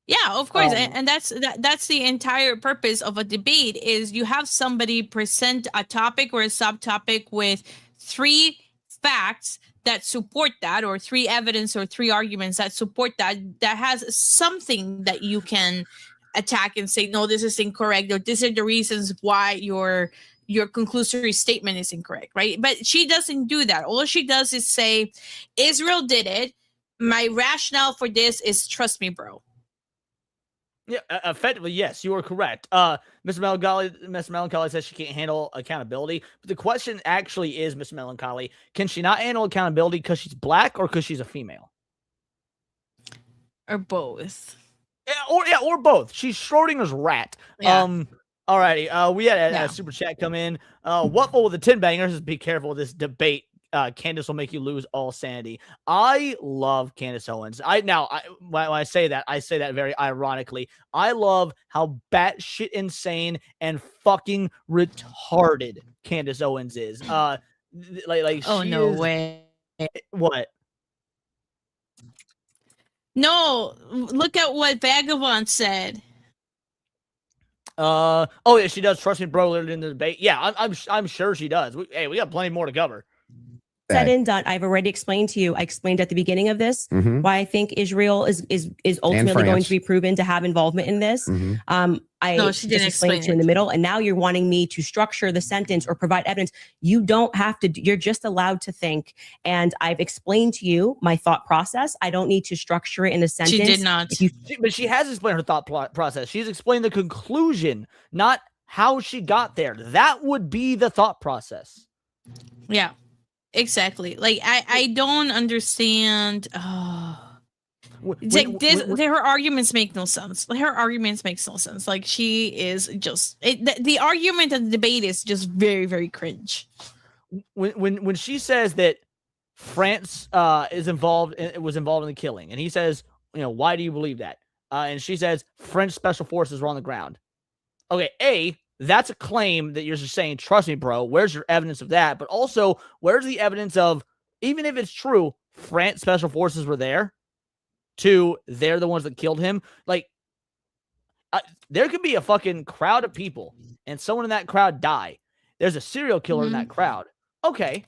Yeah, of course, and that's the entire purpose of a debate. Is you have somebody present a topic or a subtopic with 3 facts that support that, or 3 evidence or 3 arguments that support that has something that you can attack and say, no, this is incorrect, or these are the reasons why your conclusory statement is incorrect, right? But she doesn't do that. All she does is say, Israel did it. My rationale for this is trust me, bro. Yeah, effectively, yes, you are correct. Mr. Melancholy says she can't handle accountability. But the question actually is, Mr. Melancholy, can she not handle accountability because she's black or because she's a female? Or both. Or both. She's Schrodinger's rat. Yeah. Alrighty. We had a super chat come in. What with the 10 bangers? Be careful with this debate. Candace will make you lose all sanity. I love Candace Owens. When I say that very ironically. I love how batshit insane and fucking retarded Candace Owens is. Oh, no way. What? No, look at what Vagabond said. Yeah, she does. Trust me, bro. In the debate, yeah, I'm sure she does. We got plenty more to cover. Said and done. I've already explained to you. I explained at the beginning of this why I think Israel is ultimately going to be proven to have involvement in this. She didn't explain it to you in the middle, and now you're wanting me to structure the sentence or provide evidence. You don't have to. You're just allowed to think. And I've explained to you my thought process. I don't need to structure it in a sentence. She did not. But she has explained her thought process. She's explained the conclusion, not how she got there. That would be the thought process. Yeah. Exactly. Like I don't understand. It's like her arguments make no sense. Her arguments makes no sense. Like she is just the argument and the debate is just very, very cringe. When she says that France was involved in the killing, and he says, why do you believe that? And she says French special forces were on the ground. Okay, that's a claim that you're just saying, trust me, bro. Where's your evidence of that? But also, where's the evidence of, even if it's true, France special forces were there, they're the ones that killed him? Like, there could be a fucking crowd of people, and someone in that crowd die. There's a serial killer in that crowd. Okay,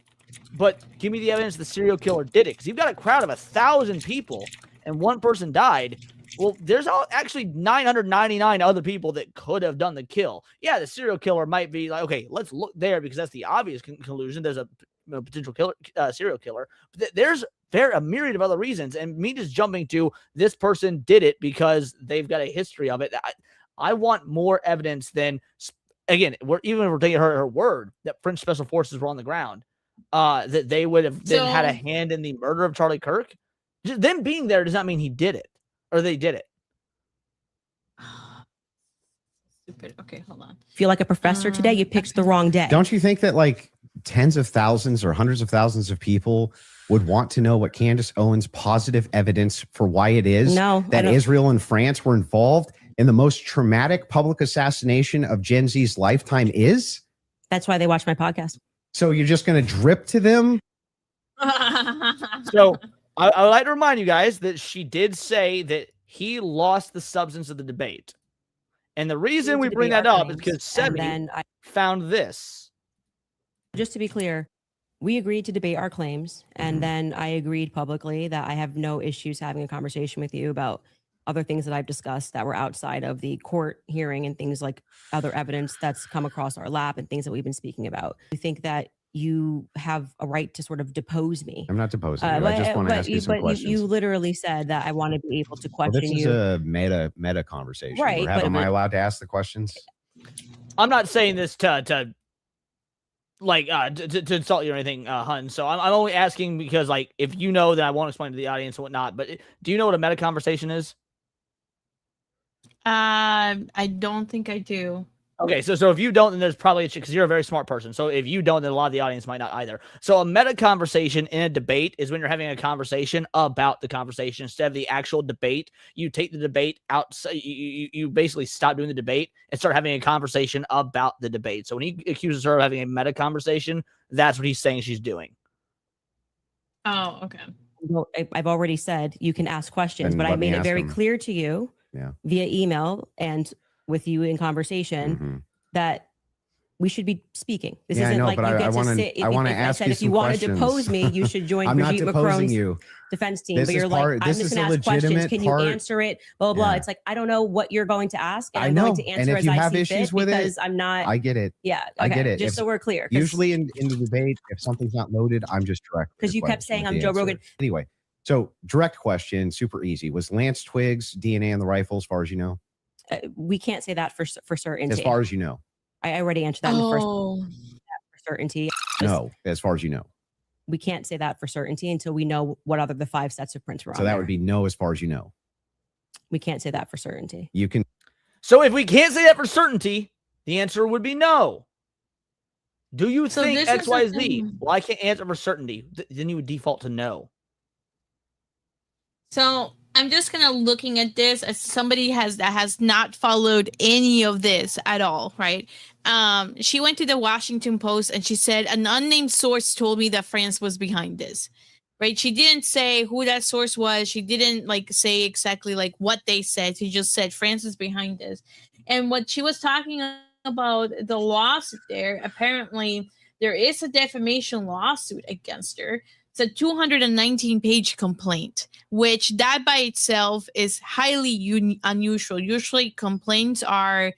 but give me the evidence the serial killer did it. Because you've got a crowd of 1,000 people, and one person died. Well, there's actually 999 other people that could have done the kill. Yeah, the serial killer might be like, okay, let's look there because that's the obvious conclusion. There's a potential serial killer. But there's a myriad of other reasons. And me just jumping to this person did it because they've got a history of it. I want more evidence than, again, if we're taking her word that French special forces were on the ground, that they would have then had a hand in the murder of Charlie Kirk. Just them being there does not mean he did it. Or they did it. Stupid. Okay, hold on. Feel like a professor today? You picked the wrong day. Don't you think that like tens of thousands or hundreds of thousands of people would want to know what Candace Owens' positive evidence for why it is that Israel and France were involved in the most traumatic public assassination of Gen Z's lifetime is? That's why they watch my podcast. So you're just going to drip to them? So I would like to remind you guys that she did say that he lost the substance of the debate. And the reason we bring that up is because Sebi found this. Just to be clear, we agreed to debate our claims. And then I agreed publicly that I have no issues having a conversation with you about other things that I've discussed that were outside of the court hearing and things like other evidence that's come across our lap and things that we've been speaking about. I think that you have a right to sort of depose me. I'm not deposing you. I just want to ask you some questions. You literally said that I want to be able to question you. This is a meta conversation. Right. Am I allowed to ask the questions? I'm not saying this to insult you or anything, Hun. So I'm only asking because, like, if you know, then I won't explain to the audience and whatnot. But do you know what a meta conversation is? I don't think I do. Okay, so if you don't, then there's probably because you're a very smart person. So if you don't, then a lot of the audience might not either. So a meta conversation in a debate is when you're having a conversation about the conversation instead of the actual debate. You take the debate out. You basically stop doing the debate and start having a conversation about the debate. So when he accuses her of having a meta conversation, that's what he's saying she's doing. Oh, okay. Well, I've already said you can ask questions, but I made it very clear to you via email and with you in conversation that we should be speaking. This isn't like you get to sit. I want to ask you if you want to depose me, you should join I'm not Brigitte deposing Macron's you. defense team. This But is you're part- like, I'm this just is going a to ask questions. legitimate Can you part- answer it? Blah, blah, blah. Yeah. It's like, I don't know what you're going to ask. And I I'm know. going to answer And if as you I have see issues fit with it, because I'm not. I get it. Yeah. I Okay. get it. Just so we're clear. Usually in the debate, if something's not loaded, I'm just direct. Because you kept saying I'm Joe Rogan. Anyway, so direct question, super easy. Was Lance Twiggs DNA on the rifle as far as you know? We can't say that for certainty. As far as you know? I already answered that in the first for certainty. No, as far as you know. We can't say that for certainty until we know what other the 5 sets of prints were on. So that would be no as far as you know. We can't say that for certainty. You can. So if we can't say that for certainty, the answer would be no. Do you think X, Y, Z? Well, I can't answer for certainty. Then you would default to no. So I'm just kind of looking at this as somebody that has not followed any of this at all, right? She went to the Washington Post and she said an unnamed source told me that France was behind this, right? She didn't say who that source was. She didn't like say exactly like what they said. She just said France is behind this. And what she was talking about the lawsuit there, apparently there is a defamation lawsuit against her. It's a 219-page complaint, which that by itself is highly unusual. Usually complaints are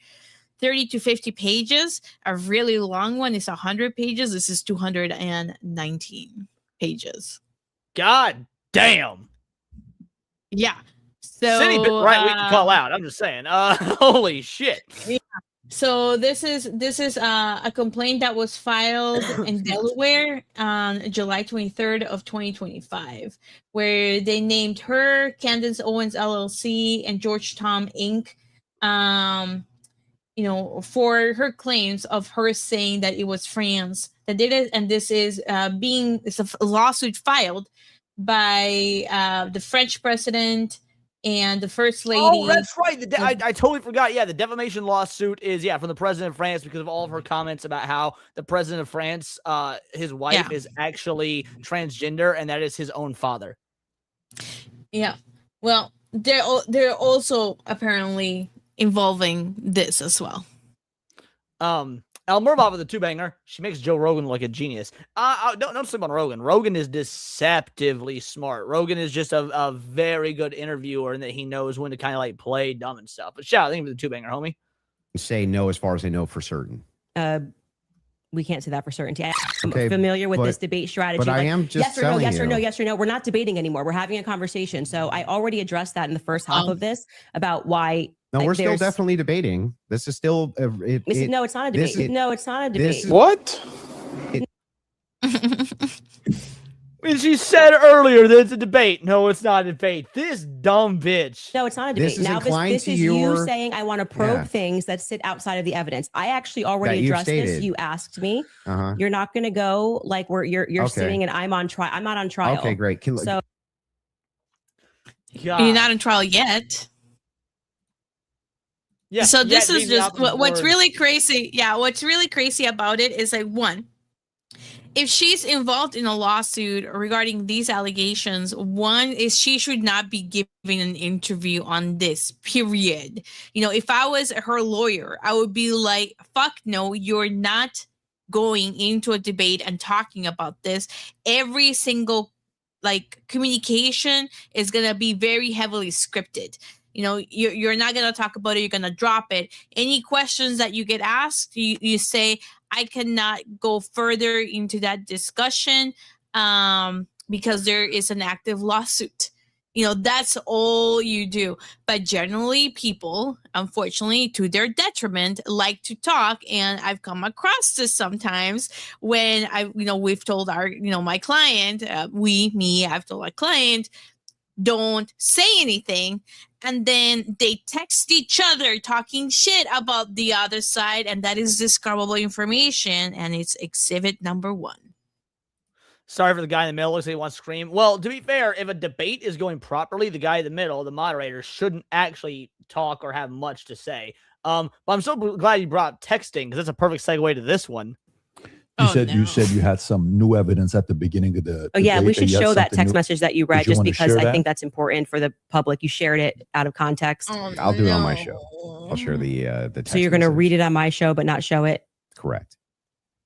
30 to 50 pages. A really long one is 100 pages. This is 219 pages. God damn. Yeah. So City right we can call out. I'm just saying. Holy shit. Yeah. So this is a complaint that was filed in Delaware on July 23rd of 2025, where they named her, Candace Owens LLC, and George Tom Inc. For her claims of her saying that it was France that did it, and this is it's a lawsuit filed by the French president and the first lady. Oh, that's right. I totally forgot. Yeah, the defamation lawsuit is from the president of France because of all of her comments about how the president of France, his wife is actually transgender and that is his own father. Yeah. Well, they're also apparently involving this as well. El Murbaugh with a 2-banger. She makes Joe Rogan look like a genius. Don't sleep on Rogan. Rogan is deceptively smart. Rogan is just a very good interviewer and that he knows when to kind of like play dumb and stuff. But shout out, thank you for the 2-banger, homie. Say no as far as I know for certain. We can't say that for certainty. I'm familiar with this debate strategy. But I am just yes or no, yes or no, yes or no. We're not debating anymore. We're having a conversation. So I already addressed that in the first half of this about why. No, we're still definitely debating. This is still. No, it's not a debate. No, it's not a debate. What? When she said earlier that it's a debate. No, it's not a debate. This dumb bitch. No, it's not a debate. Now this is you saying I want to probe things that sit outside of the evidence. I actually already addressed this. You asked me. You're not going to go like you're sitting and I'm on trial. I'm not on trial. Okay, great. So you're not on trial yet. Yeah. So this is just what's really crazy. Yeah, what's really crazy about it is like one. If she's involved in a lawsuit regarding these allegations, one is she should not be giving an interview on this, period. If I was her lawyer, I would be like, fuck no, you're not going into a debate and talking about this. Every single communication is going to be very heavily scripted. You're not going to talk about it. You're going to drop it. Any questions that you get asked, you say, I cannot go further into that discussion because there is an active lawsuit. That's all you do. But generally, people, unfortunately, to their detriment, like to talk. And I've come across this sometimes when we've told my client, I've told my client, don't say anything. And then they text each other talking shit about the other side. And that is discoverable information. And it's exhibit number 1. Sorry for the guy in the middle. Looks like he wants to scream. Well, to be fair, if a debate is going properly, the guy in the middle, the moderator, shouldn't actually talk or have much to say. But I'm so glad you brought up texting because that's a perfect segue to this one. You said you had some new evidence at the beginning of the. Oh yeah, we debate, should you had show that something text new. message that you read, Did you just wanna because share I that? think that's important for the public. You shared it out of context. I'll do it on my show. I'll share the text So you're going to message. read it on my show, but not show it. Correct.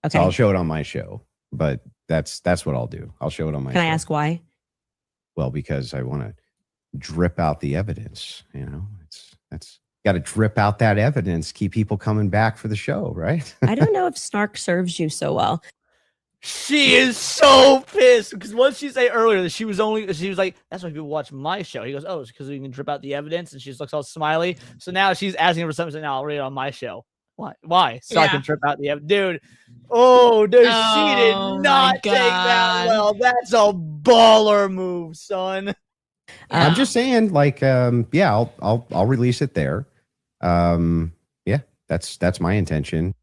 Okay. So I'll show it on my show, but that's what I'll do. I'll show it on my. Can show. I ask why? Well, because I want to drip out the evidence. That's got to drip out that evidence. Keep people coming back for the show, right? I don't know if snark serves you so well. She is so pissed because what did she say earlier that she was like, that's why people watch my show. He goes, oh, it's because we can drip out the evidence, and she just looks all smiley. So now she's asking for something. So now I'll read it on my show. Why? So I can trip out the evidence, dude. Oh, dude, she did not take that well. That's a baller move, son. I'm just saying, like, yeah, I'll release it there. Yeah, that's my intention.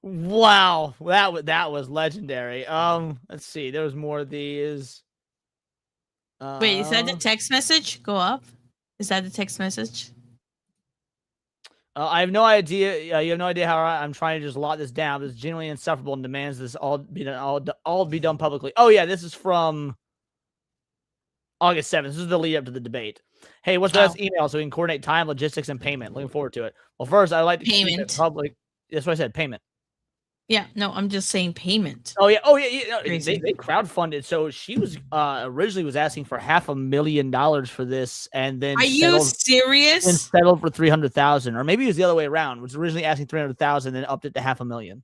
Wow, that was legendary. Let's see. There was more of these. Wait, is that the text message? Go up. Is that the text message? I have no idea. You have no idea how I'm trying to just lock this down. This is genuinely insufferable and demands this all be done. All be done publicly. Oh yeah, this is from August 7th. This is the lead up to the debate. Hey, what's the best email so we can coordinate time, logistics, and payment? Looking forward to it. Well, first, I'd like to keep it public. That's what I said. Payment. Yeah, no, I'm just saying payment. Oh yeah. They crowdfunded. So she was originally was asking for $500,000 for this, and then are you serious? And settled for $300,000, or maybe it was the other way around. Was originally asking $300,000, then upped it to $500,000.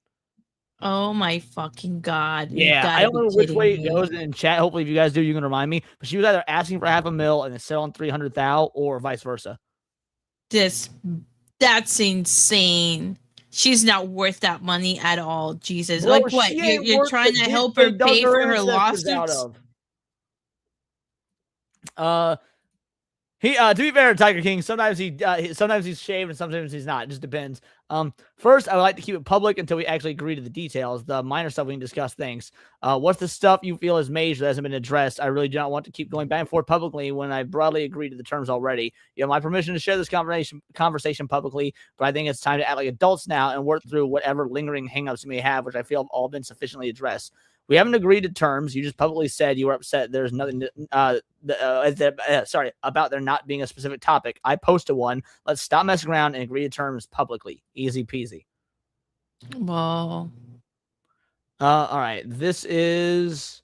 Oh my fucking god! Yeah, I don't know which way it goes in chat. Hopefully, if you guys do, you can remind me. But she was either asking for $500,000 and then selling $300,000, or vice versa. That's insane. She's not worth that money at all. Jesus, Bro, like what? You're trying to help her pay for her lawsuits? To be fair, Tiger King, sometimes he's shaved and sometimes he's not. It just depends. First, I would like to keep it public until we actually agree to the details. The minor stuff we can discuss things. What's the stuff you feel is major that hasn't been addressed? I really do not want to keep going back and forth publicly when I broadly agreed to the terms already. You have my permission to share this conversation publicly, but I think it's time to act like adults now and work through whatever lingering hangups you may have, which I feel have all been sufficiently addressed. We haven't agreed to terms. You just publicly said you were upset. There's nothing about there not being a specific topic. I posted one. Let's stop messing around and agree to terms publicly. Easy peasy. Whoa. All right. This is.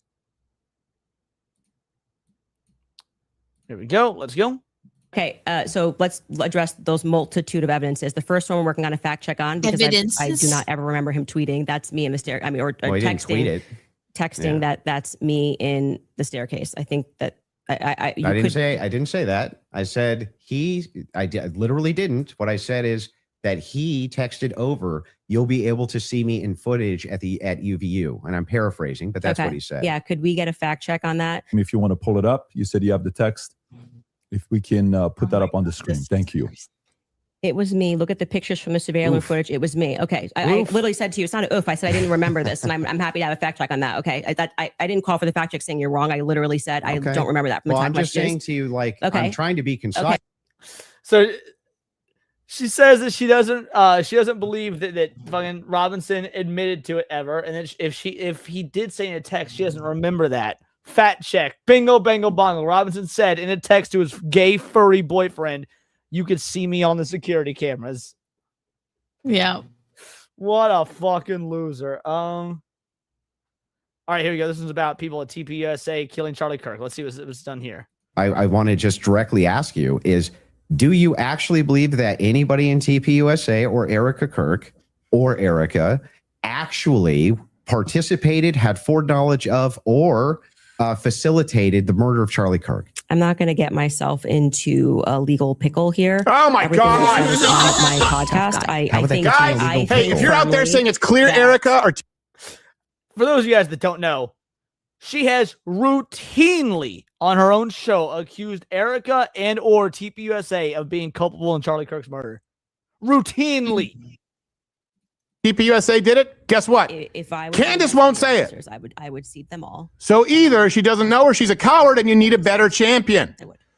Here we go. Let's go. Okay, so let's address those multitude of evidences. The first one we're working on a fact check on because I do not ever remember him tweeting. That's me in the stair. I mean, or texting. Didn't tweet it. Texting that's me in the staircase. I think that I didn't say that. I said I literally didn't. What I said is that he texted over, you'll be able to see me in footage at UVU. And I'm paraphrasing, but that's what he said. Yeah. Could we get a fact check on that? If you want to pull it up, you said you have the text. If we can put that up on the screen. Thank you. It was me. Look at the pictures from the surveillance footage. It was me. Okay. I literally said to you, it's not an oof. I said I didn't remember this, and I'm happy to have a fact check on that. Okay. I didn't call for the fact check saying you're wrong. I literally said I don't remember that. Well, I'm just saying to you, like, I'm trying to be concise. Okay. So she says that she doesn't believe that fucking Robinson admitted to it ever, and then if he did say in a text, she doesn't remember that. Fact check. Bingo, bango, bongo. Robinson said in a text to his gay furry boyfriend, "You could see me on the security cameras." Yeah. What a fucking loser. All right, here we go. This is about people at TPUSA killing Charlie Kirk. Let's see what's done here. I want to just directly ask you is, do you actually believe that anybody in TPUSA or Erica Kirk or Erica actually participated, had foreknowledge of, or facilitated the murder of Charlie Kirk? I'm not going to get myself into a legal pickle here. Oh my God! My podcast. I think guys, hey, if you're out there saying it's clear, Erica, or for those of you guys that don't know, she has routinely on her own show accused Erica and or TPUSA of being culpable in Charlie Kirk's murder. Routinely. TPUSA did it. Guess what? If I Candace won't say it. I would seat them all. So either she doesn't know or she's a coward and you need a better champion.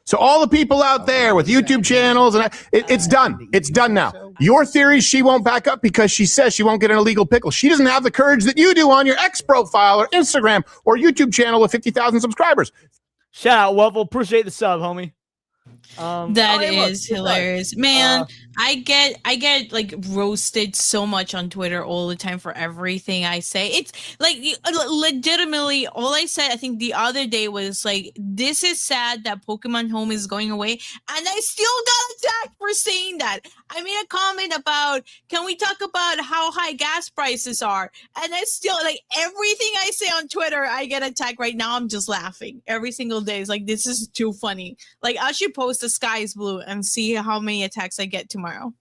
So all the people out there with YouTube channels, and it's done. It's done now. Your theory, she won't back up because she says she won't get an illegal pickle. She doesn't have the courage that you do on your X profile or Instagram or YouTube channel with 50,000 subscribers. Shout out, Waffle. Appreciate the sub, homie. That is hilarious, man. I get like roasted so much on Twitter all the time for everything I say. It's like legitimately all I said I think the other day was like, this is sad that Pokemon Home is going away, and I still got attacked for saying that. I made a comment about, can we talk about how high gas prices are, and I still, like, everything I say on Twitter I get attacked. Right now I'm just laughing every single day. It's like, this is too funny. Like, I should post the sky is blue and see how many attacks I get tomorrow.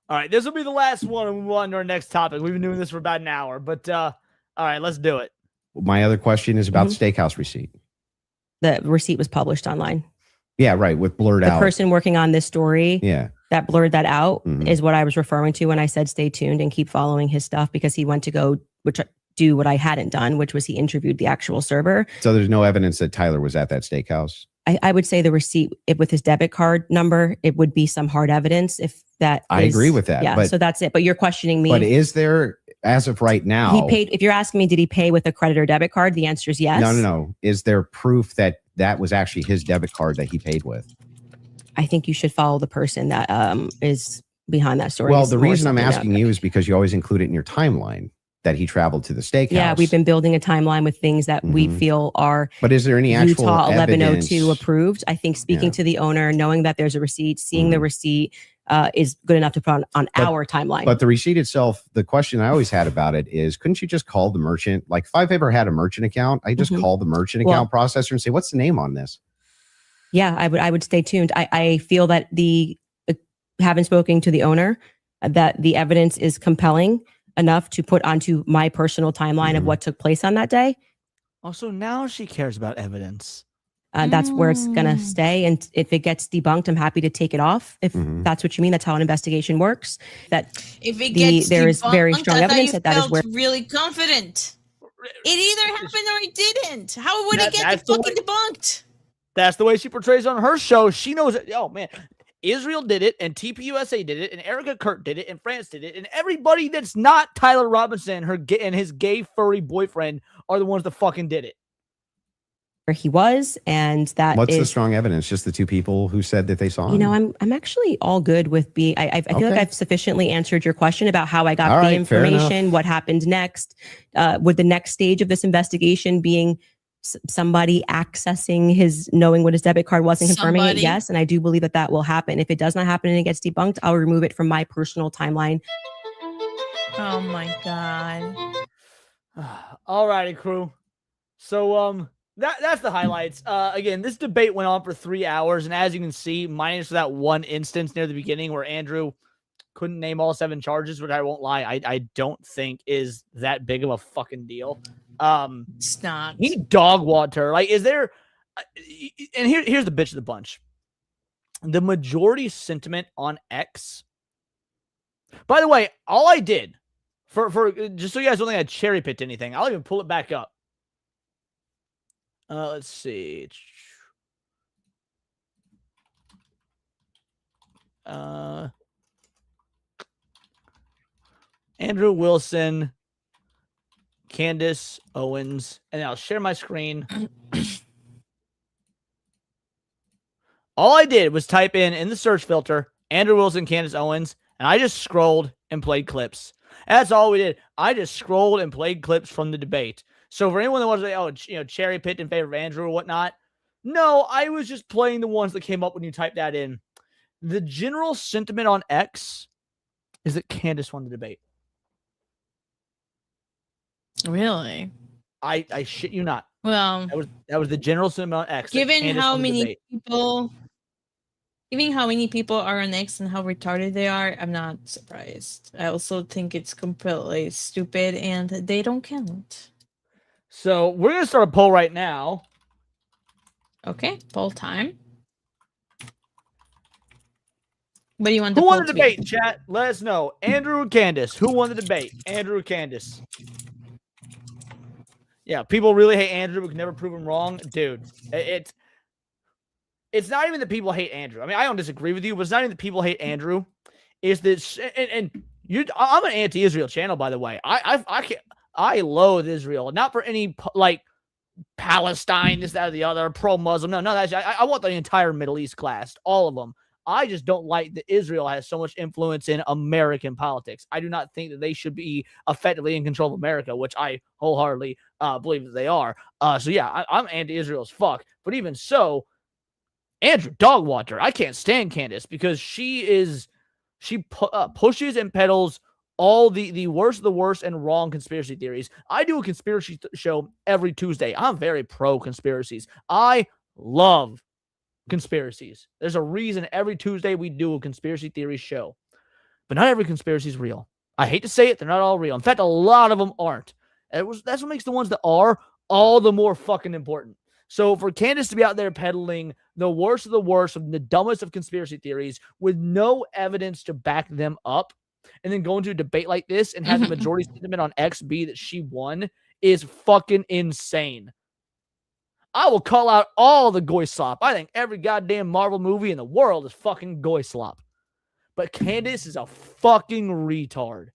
All right, this will be the last one, and we'll move on to our next topic. We've been doing this for about an hour, but all right, let's do it. My other question is about the steakhouse receipt. The receipt was published online. Yeah, right, with blurred out. The person working on this story that blurred that out is what I was referring to when I said stay tuned and keep following his stuff, because he went to go do what I hadn't done, which was he interviewed the actual server. So there's no evidence that Tyler was at that steakhouse? I would say the receipt with his debit card number, it would be some hard evidence if that I agree with that. Yeah, but, so that's it. But you're questioning me. But is there, as of right now... He paid, if you're asking me, did he pay with a credit or debit card? The answer is yes. No. Is there proof that that was actually his debit card that he paid with? I think you should follow the person that is behind that story. Well, the reason I'm asking you is because you always include it in your timeline that he traveled to the steakhouse. Yeah, we've been building a timeline with things that we feel are But is there any actual Utah 1102 evidence? approved. I think speaking to the owner, knowing that there's a receipt, seeing the receipt is good enough to put on our timeline. But the receipt itself, the question I always had about it is, couldn't you just call the merchant? Like, if I've ever had a merchant account, I just call the merchant account processor and say, what's the name on this? Yeah, I would stay tuned. I feel that having spoken to the owner, that the evidence is compelling enough to put onto my personal timeline of what took place on that day. Also, now she cares about evidence. That's where it's going to stay. And if it gets debunked, I'm happy to take it off. If that's what you mean, that's how an investigation works. That if it gets there is very strong evidence that is where really confident. It either happened or it didn't. How would it get fucking debunked? That's the way she portrays on her show. She knows it. Oh man, Israel did it, and TPUSA did it, and Erica Kirk did it, and France did it, and everybody that's not Tyler Robinson, and his gay furry boyfriend are the ones that fucking did it. Where he was, and that what's the strong evidence? Just the two people who said that they saw him? You know, I'm actually all good with being. I feel like I've sufficiently answered your question about how I got the information, what happened next. Would the next stage of this investigation being somebody accessing knowing what his debit card was and confirming it? Yes. And I do believe that will happen. If it does not happen and it gets debunked, I'll remove it from my personal timeline. Oh my God. All righty, crew. So, that's the highlights. Again, this debate went on for 3 hours. And as you can see, minus that one instance near the beginning where Andrew couldn't name all 7 charges, which I won't lie, I don't think is that big of a fucking deal. It's not. He dog walked her. Like, is there? And here's the bitch of the bunch. The majority sentiment on X. By the way, all I did for just so you guys don't think I cherry picked anything, I'll even pull it back up. Let's see. Andrew Wilson, Candace Owens, and I'll share my screen. All I did was type in the search filter, Andrew Wilson, Candace Owens, and I just scrolled and played clips. That's all we did. I just scrolled and played clips from the debate. So for anyone that wants to say, cherry picked in favor of Andrew or whatnot, no, I was just playing the ones that came up when you type that in. The general sentiment on X is that Candace won the debate. Really? I shit you not. Well, that was the general sentiment on X. Given how many people are on X and how retarded they are, I'm not surprised. I also think it's completely stupid and they don't count. So we're gonna start a poll right now. Okay, poll time. What do you want? Who won the debate? Chat, let us know. Andrew or Candace? Who won the debate? Andrew or Candace? Yeah, people really hate Andrew. We can never prove him wrong, dude. it's not even that people hate Andrew. I mean, I don't disagree with you, but it's not even that people hate Andrew. Is this and you? I'm an anti-Israel channel, by the way. I loathe Israel, not for any like Palestine, this, that, or the other, pro-Muslim. No, that's I want the entire Middle East class, all of them. I just don't like that Israel has so much influence in American politics. I do not think that they should be effectively in control of America, which I wholeheartedly believe that they are. So yeah, I'm anti-Israel as fuck. But even so, Andrew Dogwatcher, I can't stand Candace because she pushes and peddles all the worst of the worst and wrong conspiracy theories. I do a conspiracy show every Tuesday. I'm very pro conspiracies. I love conspiracies. There's a reason every Tuesday we do a conspiracy theory show. But not every conspiracy is real. I hate to say it, they're not all real. In fact, a lot of them aren't. That's what makes the ones that are all the more fucking important. So for Candace to be out there peddling the worst of the worst of the dumbest of conspiracy theories with no evidence to back them up, and then go into a debate like this and have the majority sentiment on X be that she won is fucking insane. I will call out all the goy slop. I think every goddamn Marvel movie in the world is fucking goy slop. But Candace is a fucking retard.